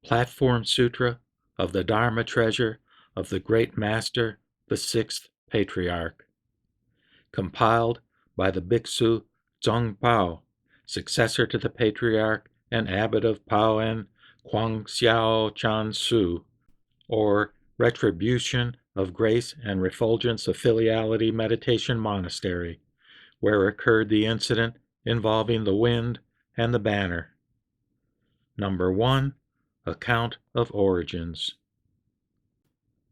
Platform Sutra of the Dharma treasure of the Great Master, the Sixth Patriarch. Compiled by the Bhikksu Dzongpao, successor to the Patriarch and Abbot of Paoen, Guangxiao Chan Su, or Retribution of Grace and Refulgence of Filiality Meditation Monastery, where occurred the incident involving the wind and the banner. Number 1. Account of Origins.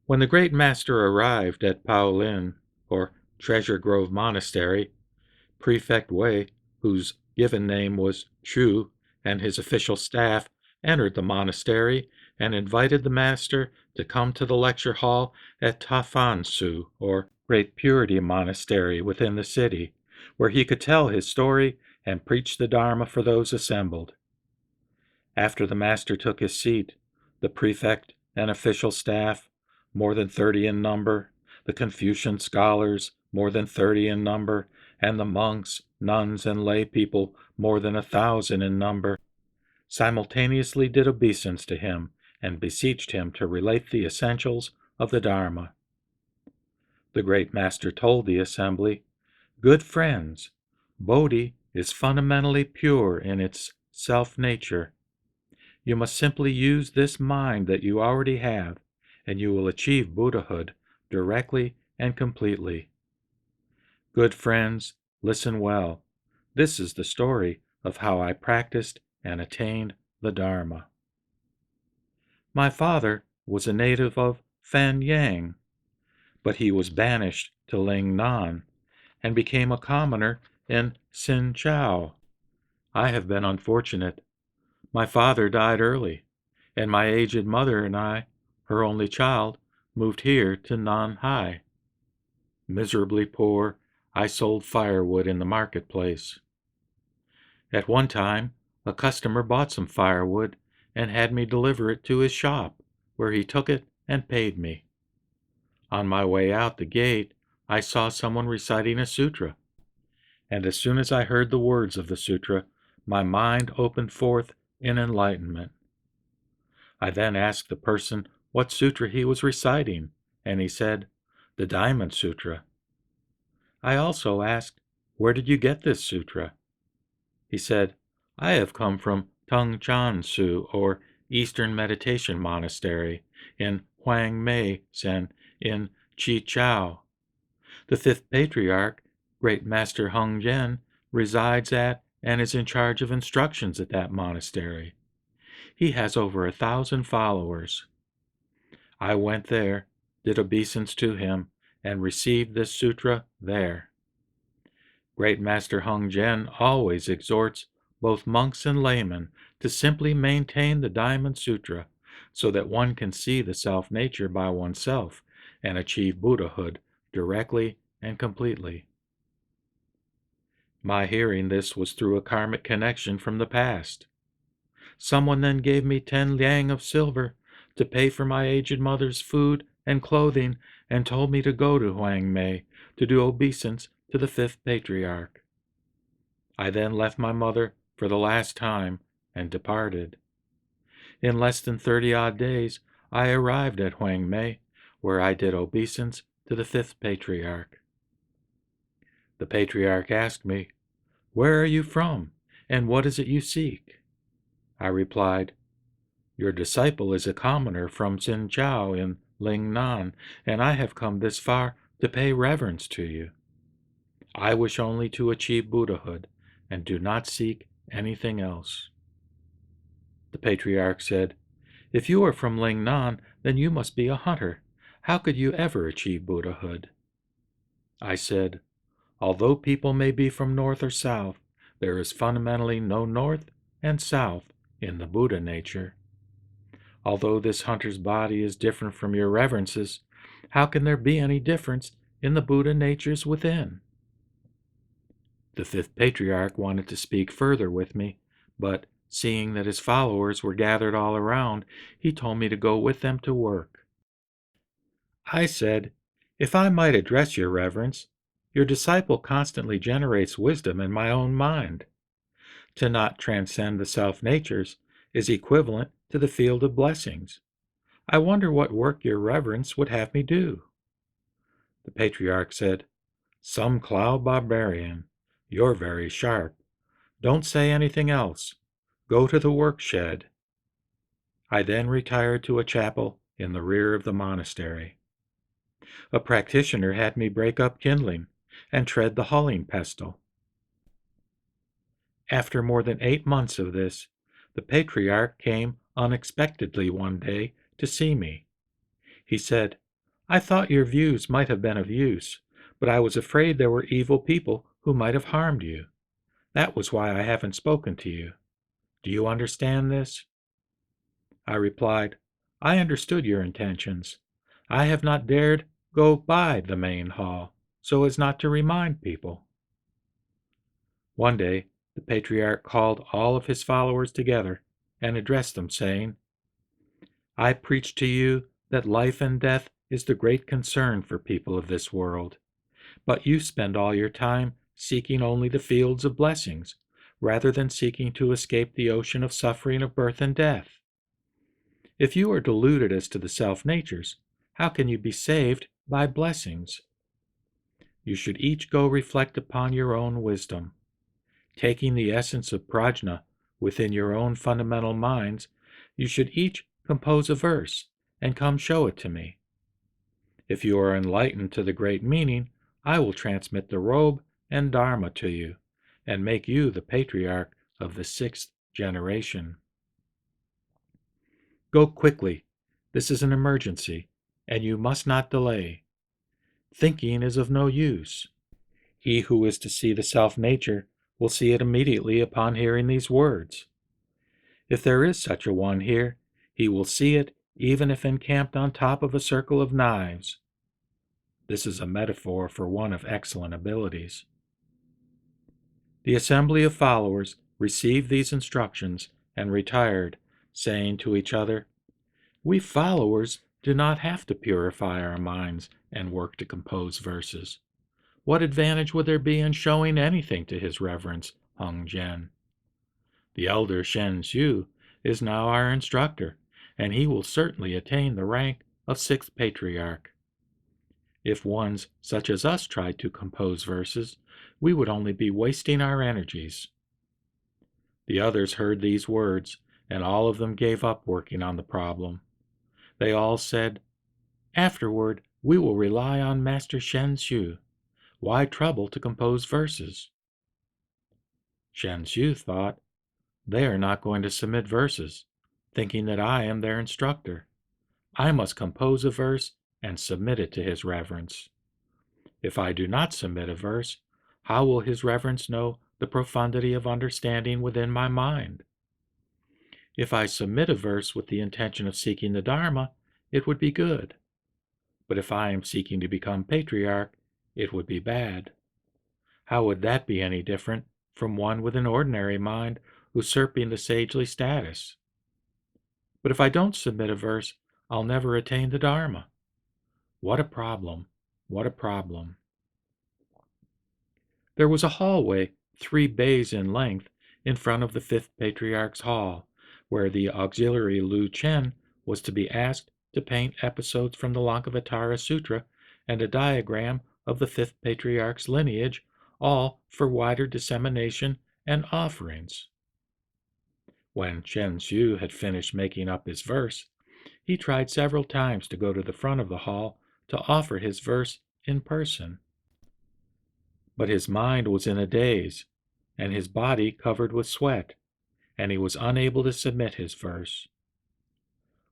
When the Great Master arrived at Paolin, or Treasure Grove Monastery, Prefect Wei, whose given name was Chu, and his official staff entered the monastery and invited the master to come to the lecture hall at Tafan Su, or Great Purity Monastery within the city, where he could tell his story and preach the Dharma for those assembled. After the master took his seat, the prefect and official staff, more than 30 in number, the Confucian scholars, more than 30 in number, and the monks, nuns, and lay people, more than 1,000 in number, simultaneously did obeisance to him and beseeched him to relate the essentials of the Dharma. The Great Master told the assembly, "Good friends, Bodhi is fundamentally pure in its self-nature. You must simply use this mind that you already have, and you will achieve Buddhahood directly and completely. Good friends, listen well. This is the story of how I practiced and attained the Dharma. My father was a native of Fanyang, but he was banished to Lingnan and became a commoner in Xinjiao. I have been unfortunate. My father died early, and my aged mother and I, her only child, moved here to Nanhai. Miserably poor, I sold firewood in the marketplace. At one time, a customer bought some firewood and had me deliver it to his shop, where he took it and paid me. On my way out the gate, I saw someone reciting a sutra, and as soon as I heard the words of the sutra, my mind opened forth in enlightenment. I then asked the person what sutra he was reciting, and he said, "The Diamond Sutra." I also asked, "Where did you get this sutra?" He said, "I have come from Tongchan Su, or Eastern Meditation Monastery, in Wang Mei Sen, in Chichao. The Fifth Patriarch, Great Master Heng Yen, resides at and is in charge of instructions at that monastery. He has over 1,000 followers. I went there, did obeisance to him, and received this sutra there. Great Master Heng Yen always exhorts both monks and laymen to simply maintain the Diamond Sutra so that one can see the self-nature by oneself and achieve Buddhahood directly and completely. My hearing this was through a karmic connection from the past. Someone then gave me 10 liang of silver to pay for my aged mother's food and clothing and told me to go to Wang Mei to do obeisance to the Fifth Patriarch. I then left my mother for the last time and departed. In less than 30-odd days, I arrived at Wang Mei, where I did obeisance to the Fifth Patriarch. The Patriarch asked me, "Where are you from, and what is it you seek?" I replied, "Your disciple is a commoner from Xinjiao in Lingnan, and I have come this far to pay reverence to you. I wish only to achieve Buddhahood, and do not seek anything else." The Patriarch said, "If you are from Lingnan, then you must be a hunter. How could you ever achieve Buddhahood?" I said, "Although people may be from north or south, there is fundamentally no north and south in the Buddha nature. Although this hunter's body is different from your reverences, how can there be any difference in the Buddha natures within?" The Fifth Patriarch wanted to speak further with me, but seeing that his followers were gathered all around, he told me to go with them to work. I said, "If I might address your reverence, your disciple constantly generates wisdom in my own mind. To not transcend the self-natures is equivalent to the field of blessings. I wonder what work your reverence would have me do." The patriarch said, "Some cloud barbarian. You're very sharp. Don't say anything else. Go to the work shed." I then retired to a chapel in the rear of the monastery. A practitioner had me break up kindling and tread the hulling pestle. After more than 8 months of this, the patriarch came unexpectedly one day to see me. He said, "I thought your views might have been of use, but I was afraid there were evil people who might have harmed you. That was why I haven't spoken to you. Do you understand this?" I replied, "I understood your intentions. I have not dared go by the main hall, so as not to remind people." One day, the patriarch called all of his followers together and addressed them, saying, "I preach to you that life and death is the great concern for people of this world, but you spend all your time seeking only the fields of blessings, rather than seeking to escape the ocean of suffering of birth and death. If you are deluded as to the self-natures, how can you be saved by blessings? You should each go reflect upon your own wisdom. Taking the essence of prajna within your own fundamental minds, you should each compose a verse and come show it to me. If you are enlightened to the great meaning, I will transmit the robe and Dharma to you and make you the patriarch of the 6th generation. Go quickly. This is an emergency, and you must not delay. Thinking is of no use. He who is to see the self-nature will see it immediately upon hearing these words. If there is such a one here, he will see it even if encamped on top of a circle of knives. This is a metaphor for one of excellent abilities. The assembly of followers received these instructions and retired, saying to each other, "We followers do not have to purify our minds and work to compose verses. What advantage would there be in showing anything to His Reverence Hung Jen? The elder Shen Xiu is now our instructor, and he will certainly attain the rank of 6th Patriarch. If ones such as us tried to compose verses, we would only be wasting our energies." The others heard these words, and all of them gave up working on the problem. They all said, "Afterward, we will rely on Master Shen Xiu. Why trouble to compose verses?" Shen Xiu thought, "They are not going to submit verses, thinking that I am their instructor. I must compose a verse and submit it to His Reverence. If I do not submit a verse, how will His Reverence know the profundity of understanding within my mind? If I submit a verse with the intention of seeking the Dharma, it would be good. But if I am seeking to become patriarch, it would be bad. How would that be any different from one with an ordinary mind usurping the sagely status? But if I don't submit a verse, I'll never attain the Dharma. What a problem! What a problem!" There was a hallway 3 bays in length in front of the 5th Patriarch's hall, where the auxiliary Lu Chen was to be asked to paint episodes from the Lankavatara Sutra and a diagram of the 5th Patriarch's lineage, all for wider dissemination and offerings. When Shen Xiu had finished making up his verse, he tried several times to go to the front of the hall to offer his verse in person. But his mind was in a daze, and his body covered with sweat, and he was unable to submit his verse.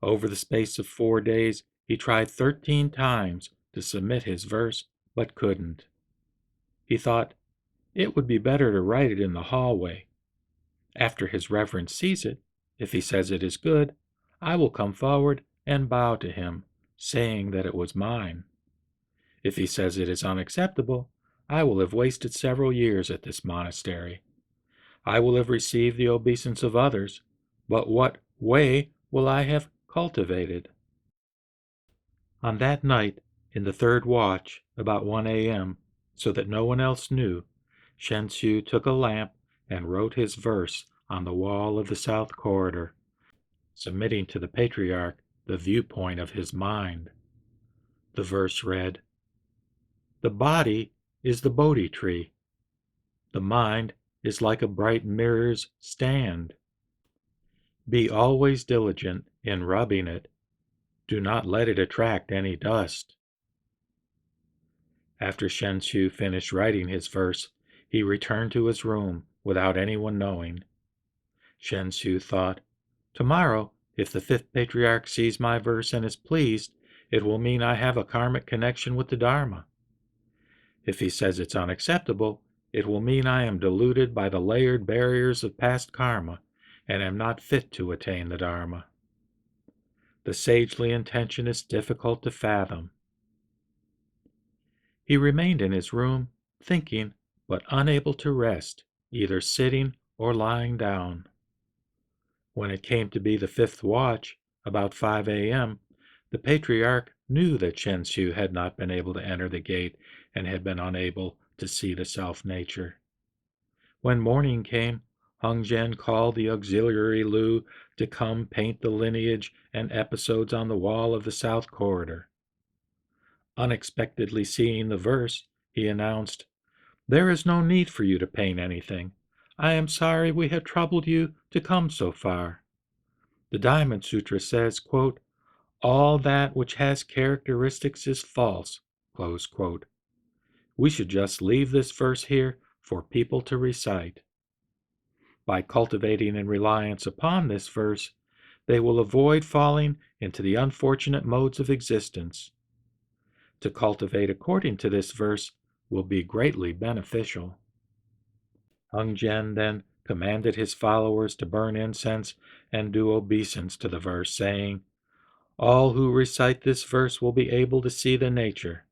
Over the space of 4 days, he tried 13 times to submit his verse, but couldn't. He thought, it would be better to write it in the hallway. After His Reverence sees it, if he says it is good, I will come forward and bow to him, saying that it was mine. If he says it is unacceptable, I will have wasted several years at this monastery. I will have received the obeisance of others, but what way will I have cultivated? On that night, in the 3rd watch, about 1 a.m., so that no one else knew, Shen Xiu took a lamp and wrote his verse on the wall of the south corridor, submitting to the patriarch the viewpoint of his mind. The verse read, "The body is the Bodhi tree. The mind is like a bright mirror's stand. Be always diligent in rubbing it. Do not let it attract any dust." After Shen Xu finished writing his verse, he returned to his room without anyone knowing. Shen Xu thought, "Tomorrow, if the fifth patriarch sees my verse and is pleased, it will mean I have a karmic connection with the Dharma. If he says it's unacceptable, it will mean I am deluded by the layered barriers of past karma and am not fit to attain the Dharma. The sagely intention is difficult to fathom." He remained in his room, thinking, but unable to rest, either sitting or lying down. When it came to be the fifth watch, about 5 a.m., the patriarch knew that Shen Xu had not been able to enter the gate and had been unable to see the self-nature. When morning came, Heng Zhen called the auxiliary Lu to come paint the lineage and episodes on the wall of the south corridor. Unexpectedly seeing the verse, he announced, "There is no need for you to paint anything. I am sorry we have troubled you to come so far. The Diamond Sutra says, quote, 'All that which has characteristics is false,' close quote. We should just leave this verse here for people to recite. By cultivating in reliance upon this verse, they will avoid falling into the unfortunate modes of existence. To cultivate according to this verse will be greatly beneficial." Heng Zhen then commanded his followers to burn incense and do obeisance to the verse, saying, "All who recite this verse will be able to see the nature."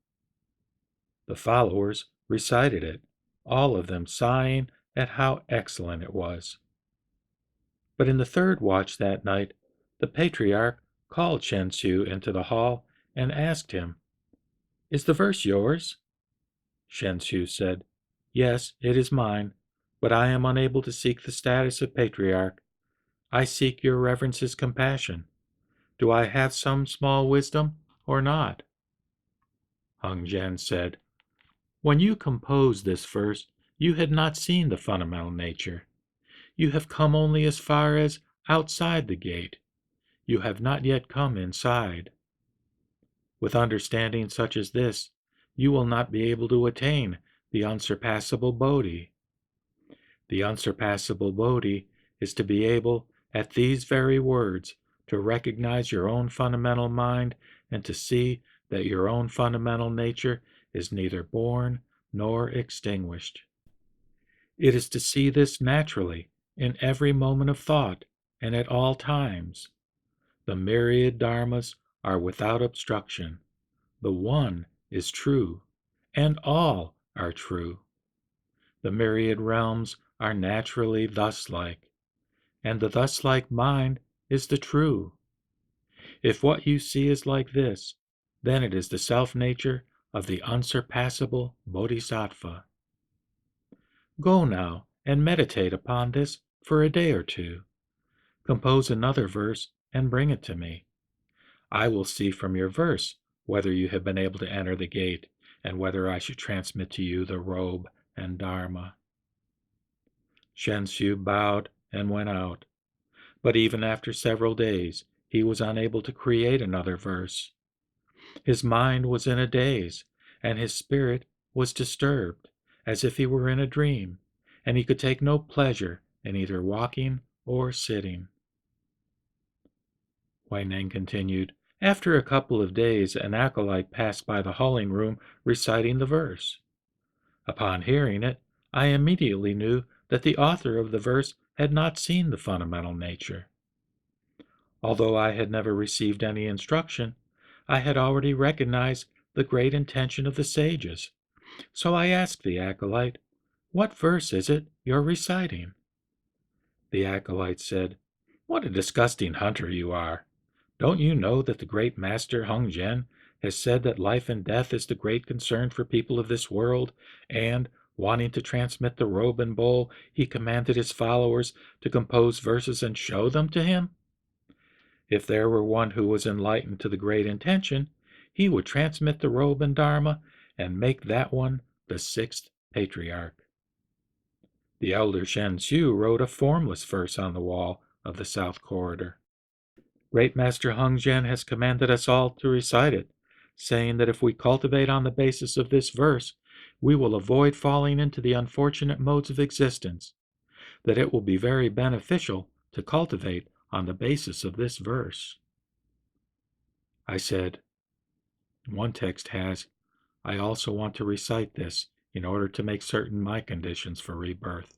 The followers recited it, all of them sighing at how excellent it was. But in the third watch that night, the patriarch called Shen Xu into the hall and asked him, "Is the verse yours?" Shen Xu said, "Yes, it is mine, but I am unable to seek the status of patriarch. I seek your reverence's compassion. Do I have some small wisdom or not?" Heng Zhen said, "When you composed this verse, you had not seen the fundamental nature. You have come only as far as outside the gate. You have not yet come inside. With understanding such as this, you will not be able to attain the unsurpassable Bodhi. The unsurpassable Bodhi is to be able, at these very words, to recognize your own fundamental mind and to see that your own fundamental nature is neither born nor extinguished. It is to see this naturally in every moment of thought and at all times. The myriad dharmas are without obstruction. The one is true, and all are true. The myriad realms are naturally thus-like, and the thus-like mind is the true. If what you see is like this, then it is the self-nature of the unsurpassable Bodhisattva. Go now and meditate upon this for a day or two. Compose another verse and bring it to me. I will see from your verse whether you have been able to enter the gate and whether I should transmit to you the robe and Dharma." Shen Xu bowed and went out, but even after several days he was unable to create another verse. His mind was in a daze, and his spirit was disturbed, as if he were in a dream, and he could take no pleasure in either walking or sitting. Wei Ning continued, "After a couple of days, an acolyte passed by the hulling room reciting the verse. Upon hearing it, I immediately knew that the author of the verse had not seen the fundamental nature. Although I had never received any instruction, I had already recognized the great intention of the sages. So I asked the acolyte, 'What verse is it you're reciting?' The acolyte said, 'What a disgusting hunter you are! Don't you know that the great master Heng Zhen has said that life and death is the great concern for people of this world, and, wanting to transmit the robe and bowl, he commanded his followers to compose verses and show them to him? If there were one who was enlightened to the great intention, he would transmit the robe and Dharma and make that one the Sixth Patriarch. The elder Shen Xiu wrote a formless verse on the wall of the south corridor. Great Master Heng Zhen has commanded us all to recite it, saying that if we cultivate on the basis of this verse, we will avoid falling into the unfortunate modes of existence, that it will be very beneficial to cultivate on the basis of this verse. I said, one text has, I also want to recite this in order to make certain my conditions for rebirth.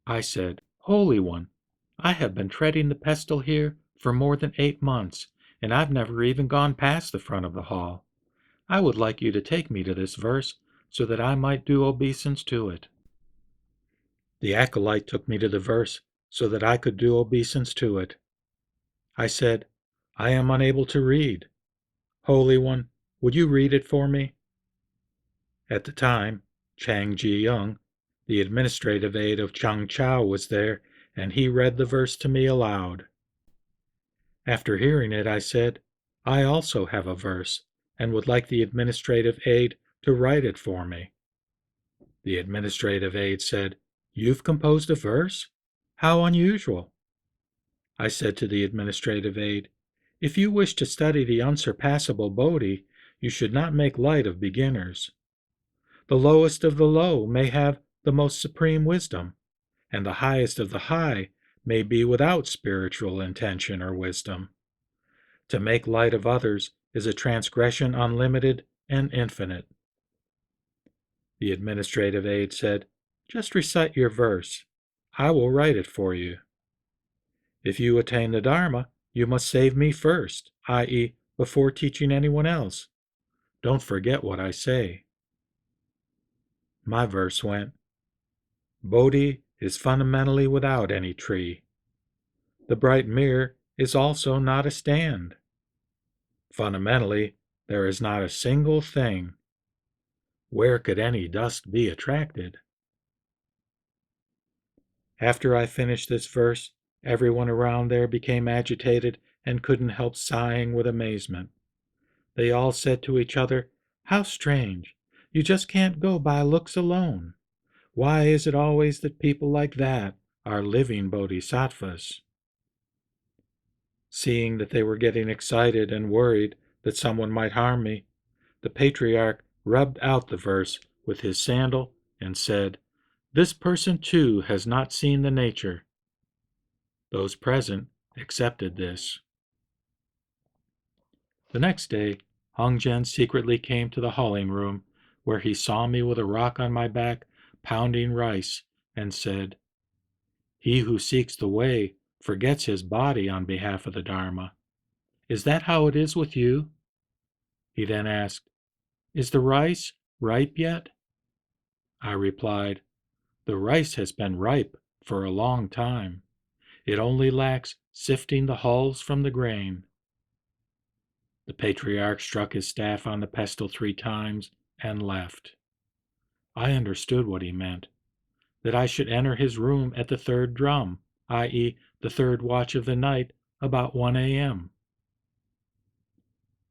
I said, Holy One, I have been treading the pestle here for more than 8 months, and I've never even gone past the front of the hall. I would like you to take me to this verse so that I might do obeisance to it. The acolyte took me to the verse so that I could do obeisance to it. I said, I am unable to read. Holy One, would you read it for me? At the time, Chang Ji-young, the administrative aide of Chang Chao, was there, and he read the verse to me aloud. After hearing it, I said, I also have a verse, and would like the administrative aide to write it for me. The administrative aide said, You've composed a verse? How unusual. I said to the administrative aide, If you wish to study the unsurpassable Bodhi, you should not make light of beginners. The lowest of the low may have the most supreme wisdom, and the highest of the high may be without spiritual intention or wisdom. To make light of others is a transgression unlimited and infinite. The administrative aide said, Just recite your verse. I will write it for you. If you attain the Dharma, you must save me first, i.e., before teaching anyone else. Don't forget what I say. My verse went, Bodhi is fundamentally without any tree. The bright mirror is also not a stand. Fundamentally, there is not a single thing. Where could any dust be attracted? After I finished this verse, everyone around there became agitated and couldn't help sighing with amazement. They all said to each other, How strange! You just can't go by looks alone. Why is it always that people like that are living bodhisattvas? Seeing that they were getting excited and worried that someone might harm me, the patriarch rubbed out the verse with his sandal and said, This person too has not seen the nature. Those present accepted this. The next day, Heng Zhen secretly came to the hulling room, where he saw me with a rock on my back, pounding rice, and said, He who seeks the way forgets his body on behalf of the Dharma. Is that how it is with you? He then asked, Is the rice ripe yet? I replied, The rice has been ripe for a long time. It only lacks sifting the hulls from the grain. The patriarch struck his staff on the pestle 3 times and left. I understood what he meant, that I should enter his room at the 3rd drum, i.e., the 3rd watch of the night, about 1 a.m.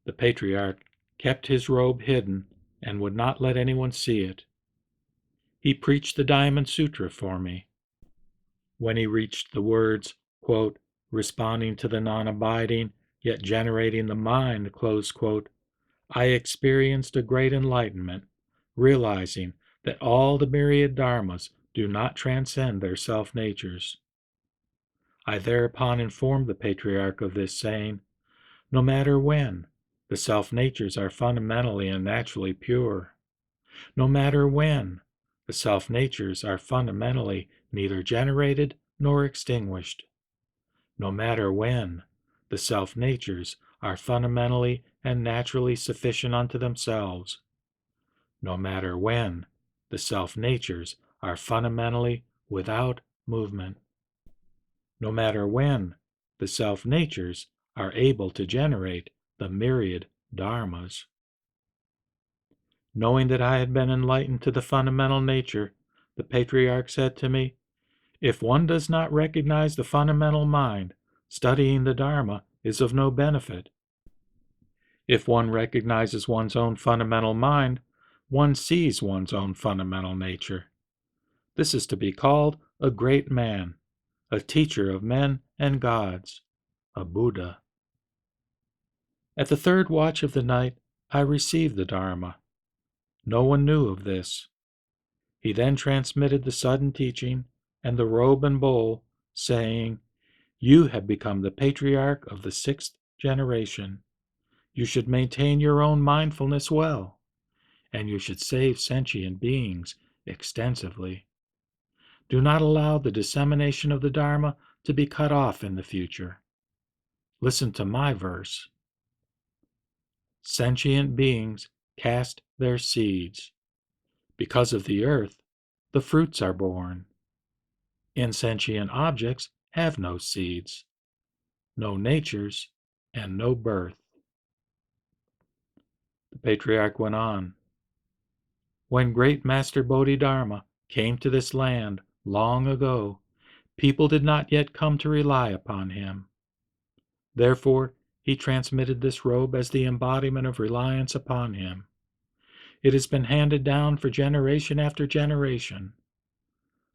The patriarch kept his robe hidden and would not let anyone see it. He preached the Diamond Sutra for me. When he reached the words, quote, responding to the non-abiding, yet generating the mind, close quote, I experienced a great enlightenment, realizing that all the myriad dharmas do not transcend their self-natures. I thereupon informed the patriarch of this, saying, No matter when, the self-natures are fundamentally and naturally pure. No matter when, the self-natures are fundamentally neither generated nor extinguished. No matter when, the self-natures are fundamentally and naturally sufficient unto themselves. No matter when, the self-natures are fundamentally without movement. No matter when, the self-natures are able to generate the myriad dharmas. Knowing that I had been enlightened to the fundamental nature, the patriarch said to me, If one does not recognize the fundamental mind, studying the Dharma is of no benefit. If one recognizes one's own fundamental mind, one sees one's own fundamental nature. This is to be called a great man, a teacher of men and gods, a Buddha. At the third watch of the night, I received the Dharma. No one knew of this. He then transmitted the sudden teaching and the robe and bowl, saying, "You have become the patriarch of the sixth generation. You should maintain your own mindfulness well, and you should save sentient beings extensively. Do not allow the dissemination of the Dharma to be cut off in the future. Listen to my verse. Sentient beings cast their seeds. Because of the earth, the fruits are born. Insentient objects have no seeds, no natures, and no birth." The Patriarch went on. When great Master Bodhidharma came to this land long ago, people did not yet come to rely upon him. Therefore, he transmitted this robe as the embodiment of reliance upon him. It has been handed down for generation after generation.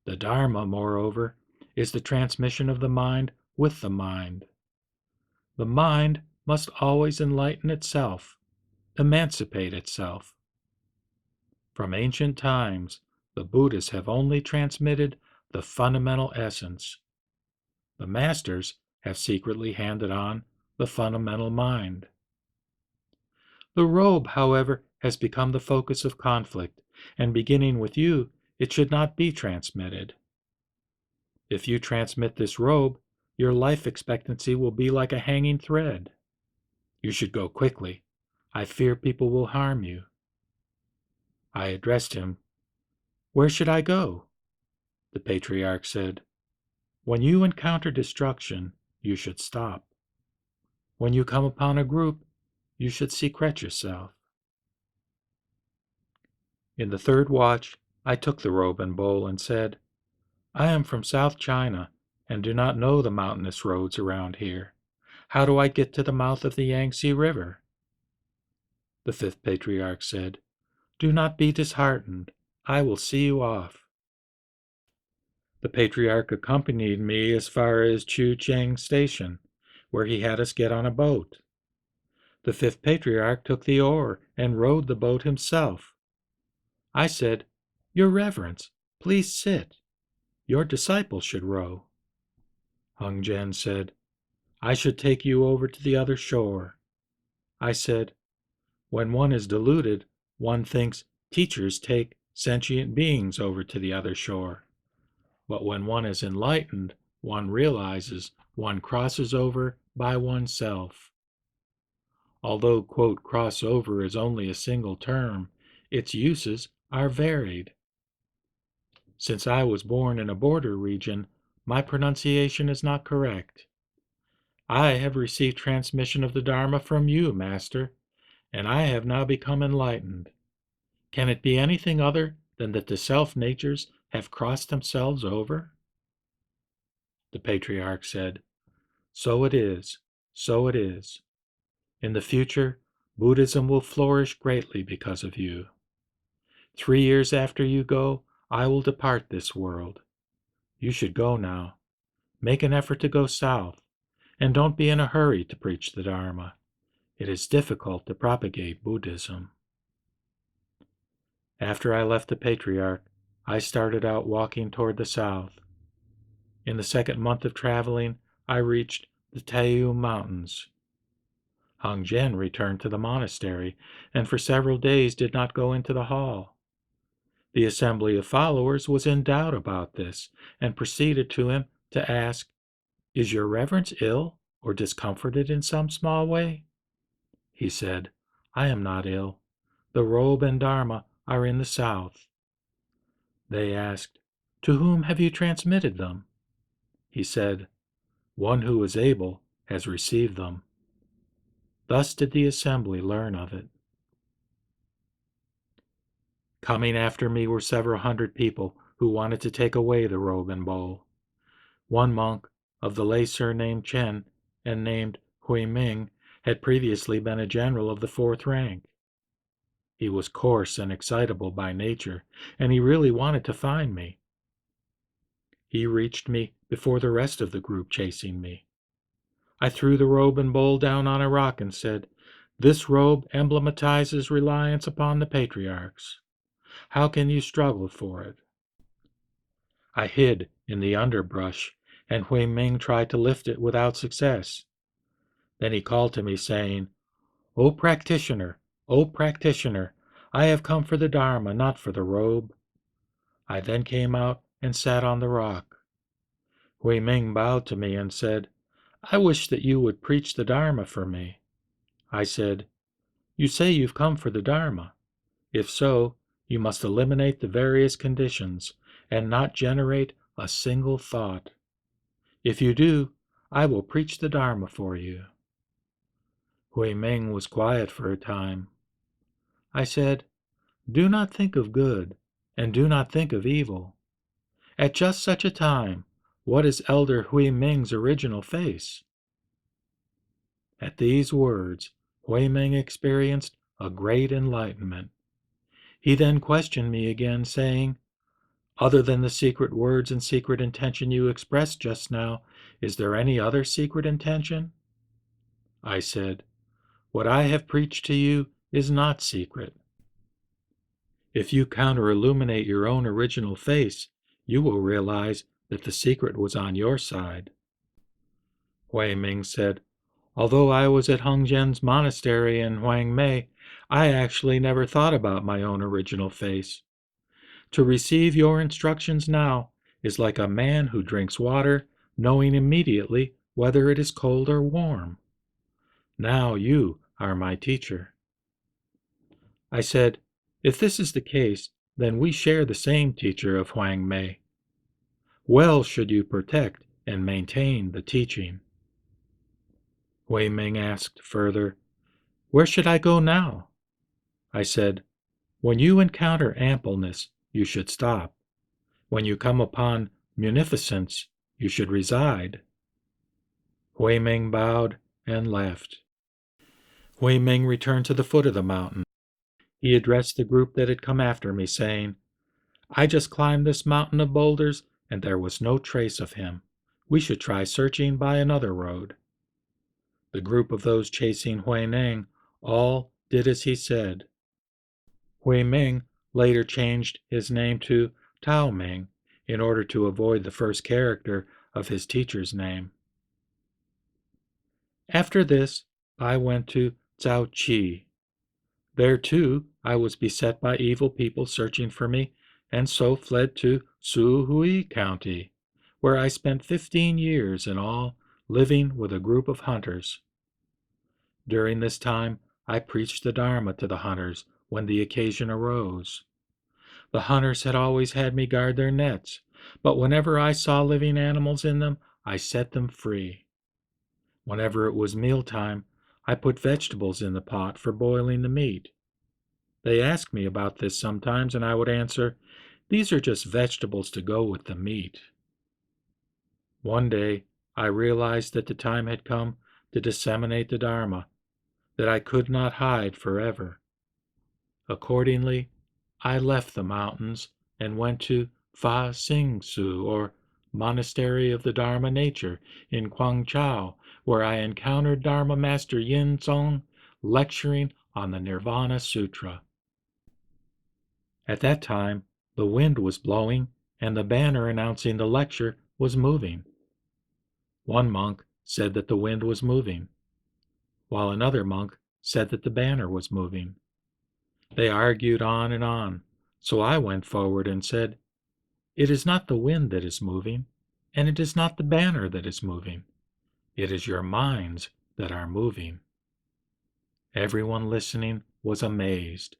The Dharma, moreover, is the transmission of the mind with the mind. The mind must always enlighten itself, emancipate itself. From ancient times, the Buddhists have only transmitted the fundamental essence. The masters have secretly handed on the fundamental mind. The robe, however, has become the focus of conflict, and beginning with you, it should not be transmitted. If you transmit this robe, your life expectancy will be like a hanging thread. You should go quickly. I fear people will harm you. I addressed him. Where should I go? The Patriarch said, When you encounter destruction, you should stop. When you come upon a group, you should secrete yourself. In the third watch, I took the robe and bowl and said, I am from South China and do not know the mountainous roads around here. How do I get to the mouth of the Yangtze River? The fifth Patriarch said, Do not be disheartened. I will see you off. The Patriarch accompanied me as far as Chu Cheng Station, where he had us get on a boat. The fifth Patriarch took the oar and rowed the boat himself. I said, Your Reverence, please sit. Your disciple should row. Hung Jen said, I should take you over to the other shore. I said, When one is deluded, one thinks teachers take sentient beings over to the other shore. But when one is enlightened, one realizes one crosses over by oneself. Although, quote, cross over is only a single term, its uses are varied. Since I was born in a border region, my pronunciation is not correct. I have received transmission of the Dharma from you, Master, and I have now become enlightened. Can it be anything other than that the self-natures have crossed themselves over? The Patriarch said, So it is, so it is. In the future, Buddhism will flourish greatly because of you. 3 years after you go, I will depart this world. You should go now. Make an effort to go south, and don't be in a hurry to preach the Dharma. It is difficult to propagate Buddhism. After I left the Patriarch, I started out walking toward the south. In the second month of traveling, I reached the Taiyou Mountains. Hung Jen returned to the monastery, and for several days did not go into the hall. The assembly of followers was in doubt about this, and proceeded to him to ask, Is your reverence ill or discomforted in some small way? He said, I am not ill. The robe and Dharma are in the south. They asked, To whom have you transmitted them? He said, One who is able has received them. Thus did the assembly learn of it. Coming after me were several hundred people who wanted to take away the robe and bowl. One monk, of the lay surname Chen and named Ming, had previously been a general of the fourth rank. He was coarse and excitable by nature, and he really wanted to find me. He reached me before the rest of the group chasing me. I threw the robe and bowl down on a rock and said, "This robe emblematizes reliance upon the patriarchs. How can you struggle for it?" I hid in the underbrush, and Ming tried to lift it without success. Then he called to me, saying, "O practitioner, O practitioner, I have come for the Dharma, not for the robe." I then came out and sat on the rock. Ming bowed to me and said, "I wish that you would preach the Dharma for me." I said, "You say you've come for the Dharma. If so, you must eliminate the various conditions and not generate a single thought. If you do, I will preach the Dharma for you." Ming was quiet for a time. I said, "Do not think of good, and do not think of evil. At just such a time, what is Elder Ming's original face?" At these words, Ming experienced a great enlightenment. He then questioned me again, saying, "Other than the secret words and secret intention you expressed just now, is there any other secret intention?" I said, "What I have preached to you is not secret. If you counter-illuminate your own original face, you will realize that the secret was on your side." Ming said, "Although I was at Hengzhen's monastery in Wang Mei, I actually never thought about my own original face. To receive your instructions now is like a man who drinks water, knowing immediately whether it is cold or warm. Now you are my teacher." I said, "If this is the case, then we share the same teacher of Wang Mei. Well should you protect and maintain the teaching." Ming asked further, "Where should I go now?" I said, "When you encounter ampleness, you should stop. When you come upon munificence, you should reside." Ming bowed and left. Ming returned to the foot of the mountain. He addressed the group that had come after me, saying, "I just climbed this mountain of boulders, and there was no trace of him. We should try searching by another road." The group of those chasing Ming all did as he said. Ming later changed his name to Tao Ming in order to avoid the first character of his teacher's name. After this, I went to Zhao Qi. There, too, I was beset by evil people searching for me, and so fled to Suhui County, where I spent 15 years in all, living with a group of hunters. During this time, I preached the Dharma to the hunters when the occasion arose. The hunters had always had me guard their nets, but whenever I saw living animals in them, I set them free. Whenever it was mealtime, I put vegetables in the pot for boiling the meat. They asked me about this sometimes, and I would answer, "These are just vegetables to go with the meat." One day, I realized that the time had come to disseminate the Dharma, that I could not hide forever. Accordingly, I left the mountains and went to Fa Sing Su, or Monastery of the Dharma Nature, in Guangzhou, where I encountered Dharma Master Yin Zong lecturing on the Nirvana Sutra. At that time, the wind was blowing and the banner announcing the lecture was moving. One monk said that the wind was moving, while another monk said that the banner was moving. They argued on and on, so I went forward and said, "It is not the wind that is moving, and it is not the banner that is moving. It is your minds that are moving." Everyone listening was amazed.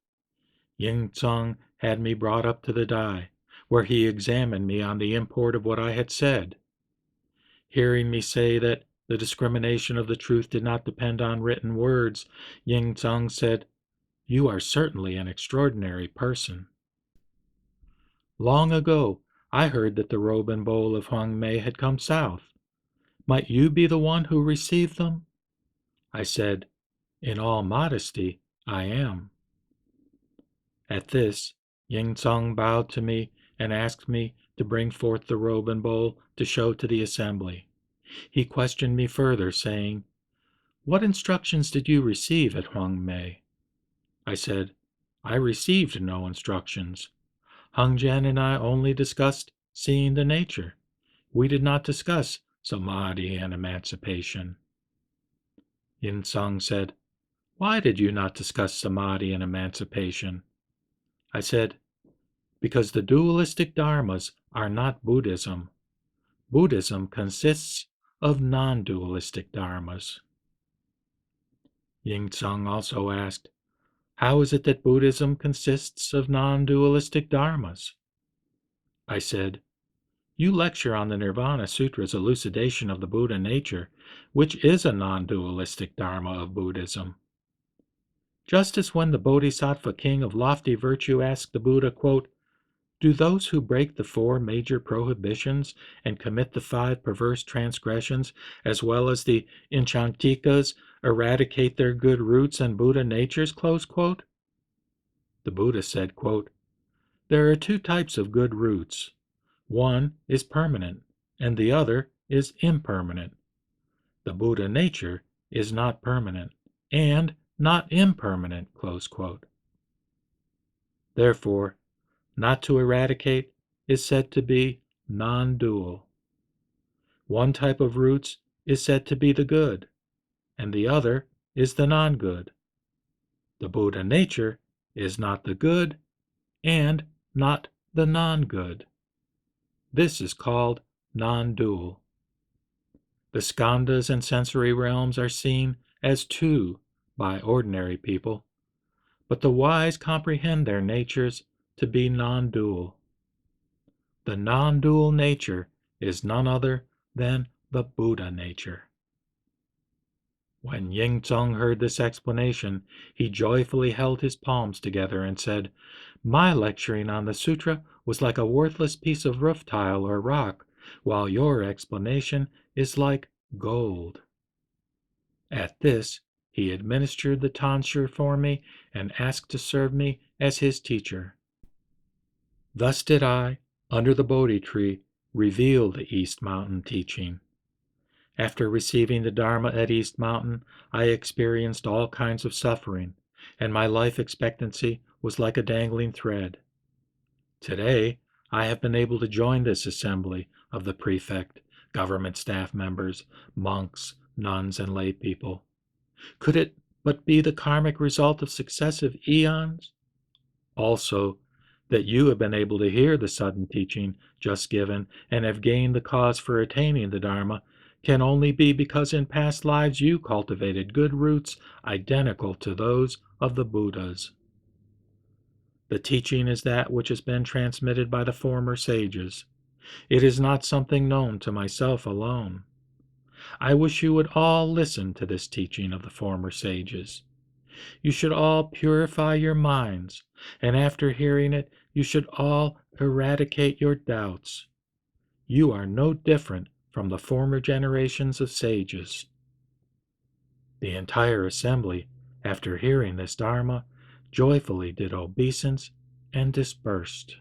Yangtze had me brought up to the Dai, where he examined me on the import of what I had said. Hearing me say that the discrimination of the truth did not depend on written words, Yangtze said, "You are certainly an extraordinary person." Long ago, I heard that the robe and bowl of Wang Mei had come south. Might you be the one who received them? I said, in all modesty, I am. At this, Yangtze bowed to me and asked me to bring forth the robe and bowl to show to the assembly. He questioned me further, saying, "What instructions did you receive at Wang Mei?" I said, "I received no instructions. Hung Jen and I only discussed seeing the nature. We did not discuss samadhi and emancipation." Yin Sung said, "Why did you not discuss samadhi and emancipation?" I said, "Because the dualistic dharmas are not Buddhism. Buddhism consists of non-dualistic dharmas." Ying Tsung also asked, "How is it that Buddhism consists of non-dualistic dharmas?" I said, "You lecture on the Nirvana Sutra's elucidation of the Buddha nature, which is a non-dualistic dharma of Buddhism. Just as when the Bodhisattva king of lofty virtue asked the Buddha, quote, 'Do those who break the 4 major prohibitions and commit the 5 perverse transgressions, as well as the Inchantikas, eradicate their good roots and Buddha natures?' Close quote. The Buddha said, quote, 'There are 2 types of good roots. One is permanent, and the other is impermanent. The Buddha nature is not permanent and not impermanent.' Close quote. Therefore, not to eradicate is said to be non-dual. One type of roots is said to be the good, and the other is the non-good. The Buddha nature is not the good and not the non-good. This is called non-dual. The skandhas and sensory realms are seen as 2 by ordinary people, but the wise comprehend their natures to be non-dual. The non-dual nature is none other than the Buddha nature." When Yingzong heard this explanation, he joyfully held his palms together and said, "My lecturing on the sutra was like a worthless piece of roof tile or rock, while your explanation is like gold." At this, he administered the tonsure for me and asked to serve me as his teacher. Thus did I, under the Bodhi tree, reveal the East Mountain teaching. After receiving the Dharma at East Mountain, I experienced all kinds of suffering, and my life expectancy was like a dangling thread. Today, I have been able to join this assembly of the prefect, government staff members, monks, nuns, and lay people. Could it but be the karmic result of successive eons? Also, that you have been able to hear the sudden teaching just given and have gained the cause for attaining the Dharma can only be because in past lives you cultivated good roots identical to those of the Buddhas. The teaching is that which has been transmitted by the former sages. It is not something known to myself alone. I wish you would all listen to this teaching of the former sages. You should all purify your minds, and after hearing it, you should all eradicate your doubts. You are no different from the former generations of sages." The entire assembly, after hearing this Dharma, joyfully did obeisance and dispersed.